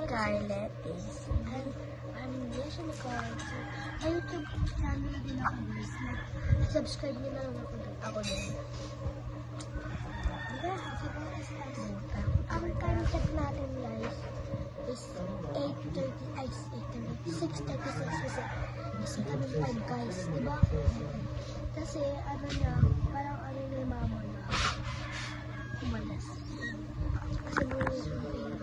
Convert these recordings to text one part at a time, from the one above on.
Scarlett is. Hindi siya nag-comment. May YouTube channel din ako guys. Subscribe niyo na lang ako doon. Ako din. Diba? Ang time check natin guys is 8:30. Ay, 6:36 kasi kami 5 guys. Diba? Kasi ano niya, parang ano na yung mama na umalas. Kasi buhay yung pera.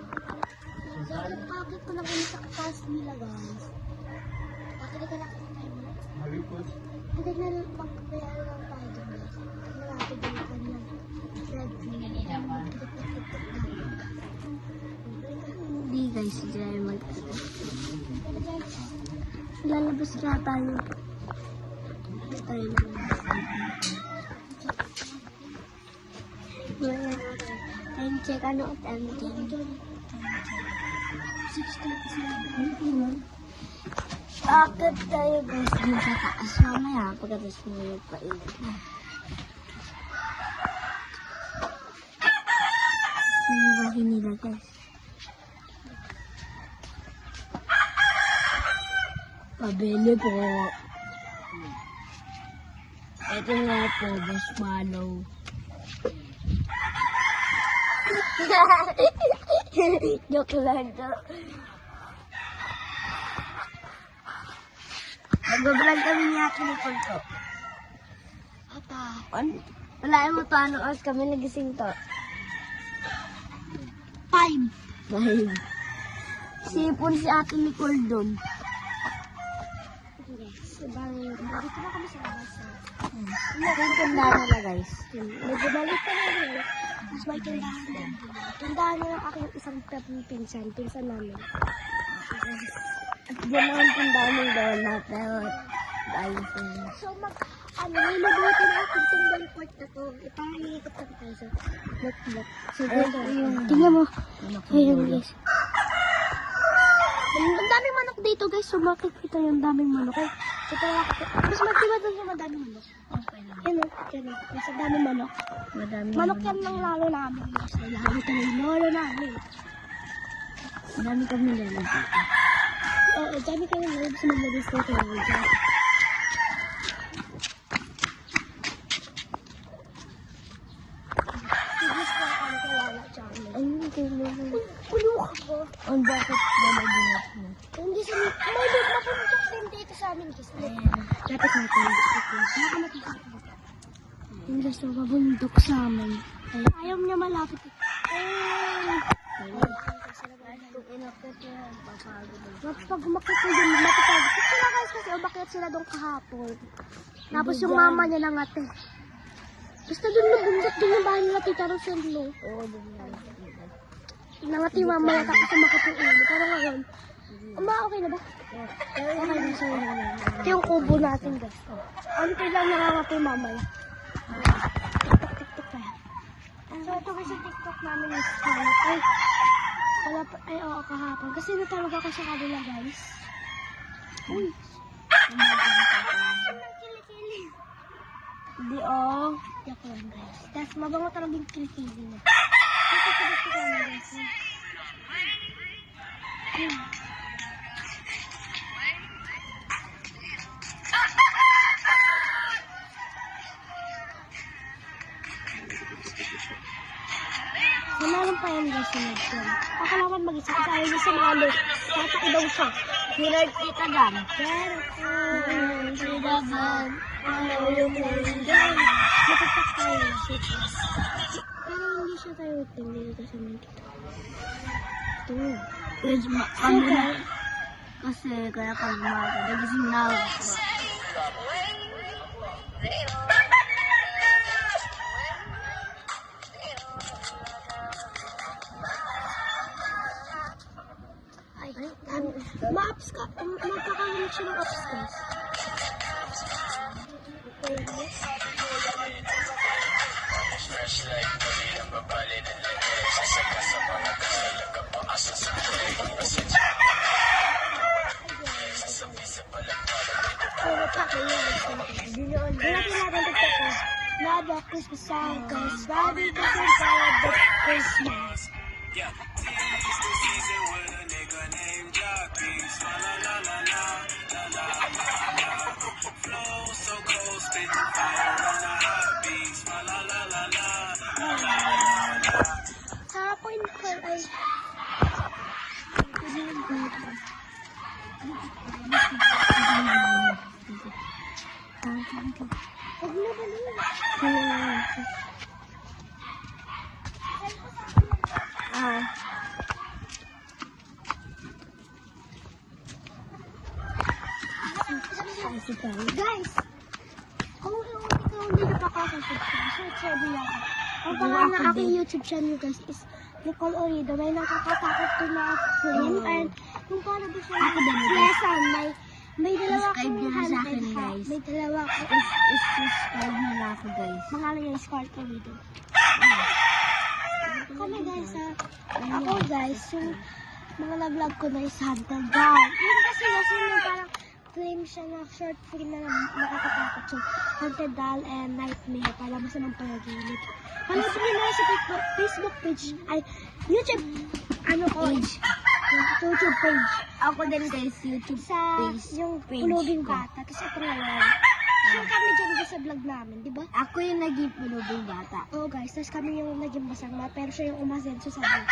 So, nagpapit ko lang kami sa class nila guys. Bakit ka nakita tayo mo? Hindi na magpabayaan lang tayo doon guys. Malapit din ka ng red green. Hindi guys, si Jai lalabas na tayo. Tayo na. Time check, ano at time check? 6:37. Akit tayo guys dun sa taas. Mamaya, pagkatapos mo yung painit. Nangawahin nila guys. Pabili po. Ito nga po, Marshmallow. Joke lang to. Nag-vlog kami niya kinipol to. Ata. Wala mo to, ano oras kami nagising to? 5. Dahil sipon si Ate Nicole doon. Yes. Dito na kami sa labas. Yung tindahan nila guys. Medyo balik pa na rin. Mas may tindahan din. Tindahan na lang aking isang pinsan. Pinsan namin. At dyan naman tindahan ng donut. Pero ayos yun. So, nilabuti na ako sa Belport na to. Ipahiikot lang tayo sa Belport. So, tingnan mo. Ayun, guys. Ang daming manok dito, guys. So, makikita yung daming manok. Ay, so, mas magdiba doon yung madaming manok. Okay lang. Yan o, yan o. Mas daming manok. Madami. Manok yan ng lalo namin. Mas lalo ito ng lolo namin. Madami kami lalo dito. Oo, dami kami lalo sa magbabis na ito. Pulo ka ba? Ang bakit wala dinat mo? Hindi sa may loot na pumuntok din dito sa amin kasi. Lapit natin. Yung gusto mabundok sa amin. Ayaw niya malapit. Pag umakit ko dun, matipag. Sila guys kasi umakit sila doon kahapon. Tapos yung mama niya nangate. Basta doon na bundok, doon yung bahay nila Tita Rosendo. Oo, doon lang. Nangati yung mama niya tapos umakit yung ulo. Pero ngayon, okay na ba? Okay na siya yun. Ito yung kubo natin guys. Ano pa lang nangangati yung mama niya. TikTok pa yan. So ito kasi TikTok namin yung smile. Ay, wala pa. Ay, oo, kahapon. Kasi natawag ako sa kanila guys. Uy. Kilikili. Hindi oh. Yak lang guys. Tapos mabango talaga yung kilikili niya. Ito ko namin guys. Samalang pa yan guys yung nagsin. Kakalaman mag-isa kasi ayaw niya sa malo. Bakit daw siya? Hinard kita dyan. Pero kung daban, ayaw yung marindan. Matatak tayo na siya. Pero hindi siya tayo hindi dito sa mga dito. Ito. Medyo ano na. Kasi kaya kami mga nagising na ako. Ma-ups ka. Magkakaroon siya ng ups guys. Nada Christmas song, cause Bobby doesn't celebrate Christmas. Sarap po yung ay. Huwag na ba Guys, kung ikaw hindi na pakakasubscribe, sabi lang ako. Ang pangalan ng aking YouTube channel guys is Nicole Orido. May nakakatakot ko na film and kung paano ba siya lesson, may dalawa Subscribe akong nyo na sa akin, handheld ha. guys. May dalawa akong Subscribe na lang ako, guys. pangalan niya is Scarlett Orido. Kami guys ha, ako guys, yung mga na-vlog ko na is handheld doll. Yun kasi yung parang claim siya na short film na nakakatakot. So, haunted doll and nightmare para masamang panaginip. Panood nyo na sa Facebook page, ay YouTube, YouTube page. Ako din, guys, YouTube Sa page. yung page Pulubing ko. Bata, tapos ito na lang. Share kami dyan sa vlog namin, di ba? Ako yung naging pulubing bata. Oo guys, tapos kami yung naging basangma, pero siya yung umasenso sa buhay.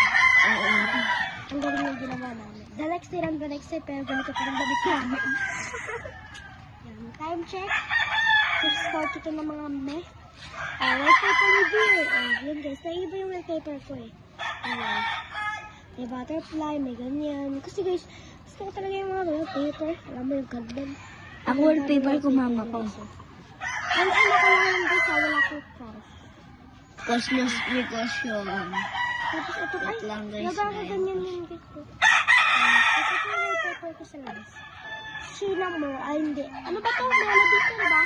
Oo. Ang galing yung ginawa namin. The next day, pero ganito pa rin damit namin. Yan, time check. 6:42 ng mga meh. Wallpaper review. Yun guys, naiba yung wallpaper ko eh. Ayan. May butterfly, may ganyan. Kasi guys, gusto ko talaga yung mga wallpaper. Alam mo yung ganda. Ang wallpaper ko, mama ko. Ano ko lang guys, wala ko price. Cosmos because yung... Tapos ito, ay, Wait lang, guys, nagaganyan yung guys ko. Ito yung wallpaper ko sa labas. Cinnamon, ay hindi. Ano ba to? Melody ko ba?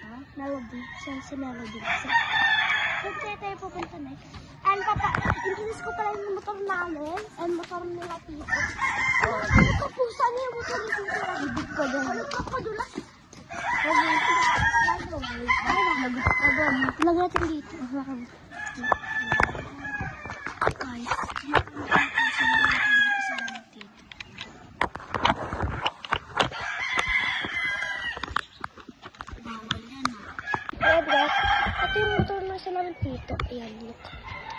Ha? Melody. Si Melody. Huwag kaya tayo pupunta next. And introduce ko pala yung motor namin and motor nila Tito. Ano ka pusa niya yung motor ni Tito? Ibig ko doon. Ano ka padulas? Lagyan natin dito. Guys, ito yung motor na sa namin Tito. Ayan, look.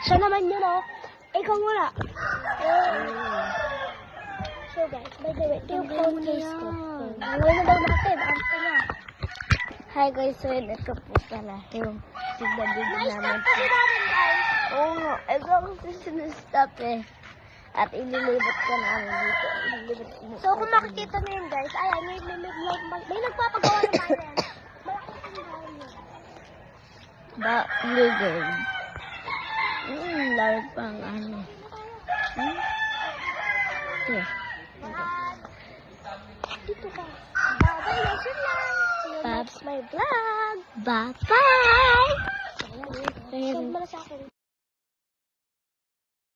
Siya naman yun, oh. Ikaw wala. So guys, by the way, ito yung phone case ko. Ngayon na daw natin, after na. Hi guys, so yun, ito po pala yung sigabig Na-stop namin. kasi namin, guys. Oo nga, ito kasi sinastop eh. At ililibot ko namin dito. Ililibot ko So kung makikita nyo yun, guys, ayan, may nagpapagawa ng bayan. Malaki yung bayan yun. Ba, ligod. Laro pang ano. Ito. Dito ka. Bye, guys, yun lang. See you Bye. next my vlog. Bye-bye! Ayan, send mo na sa akin.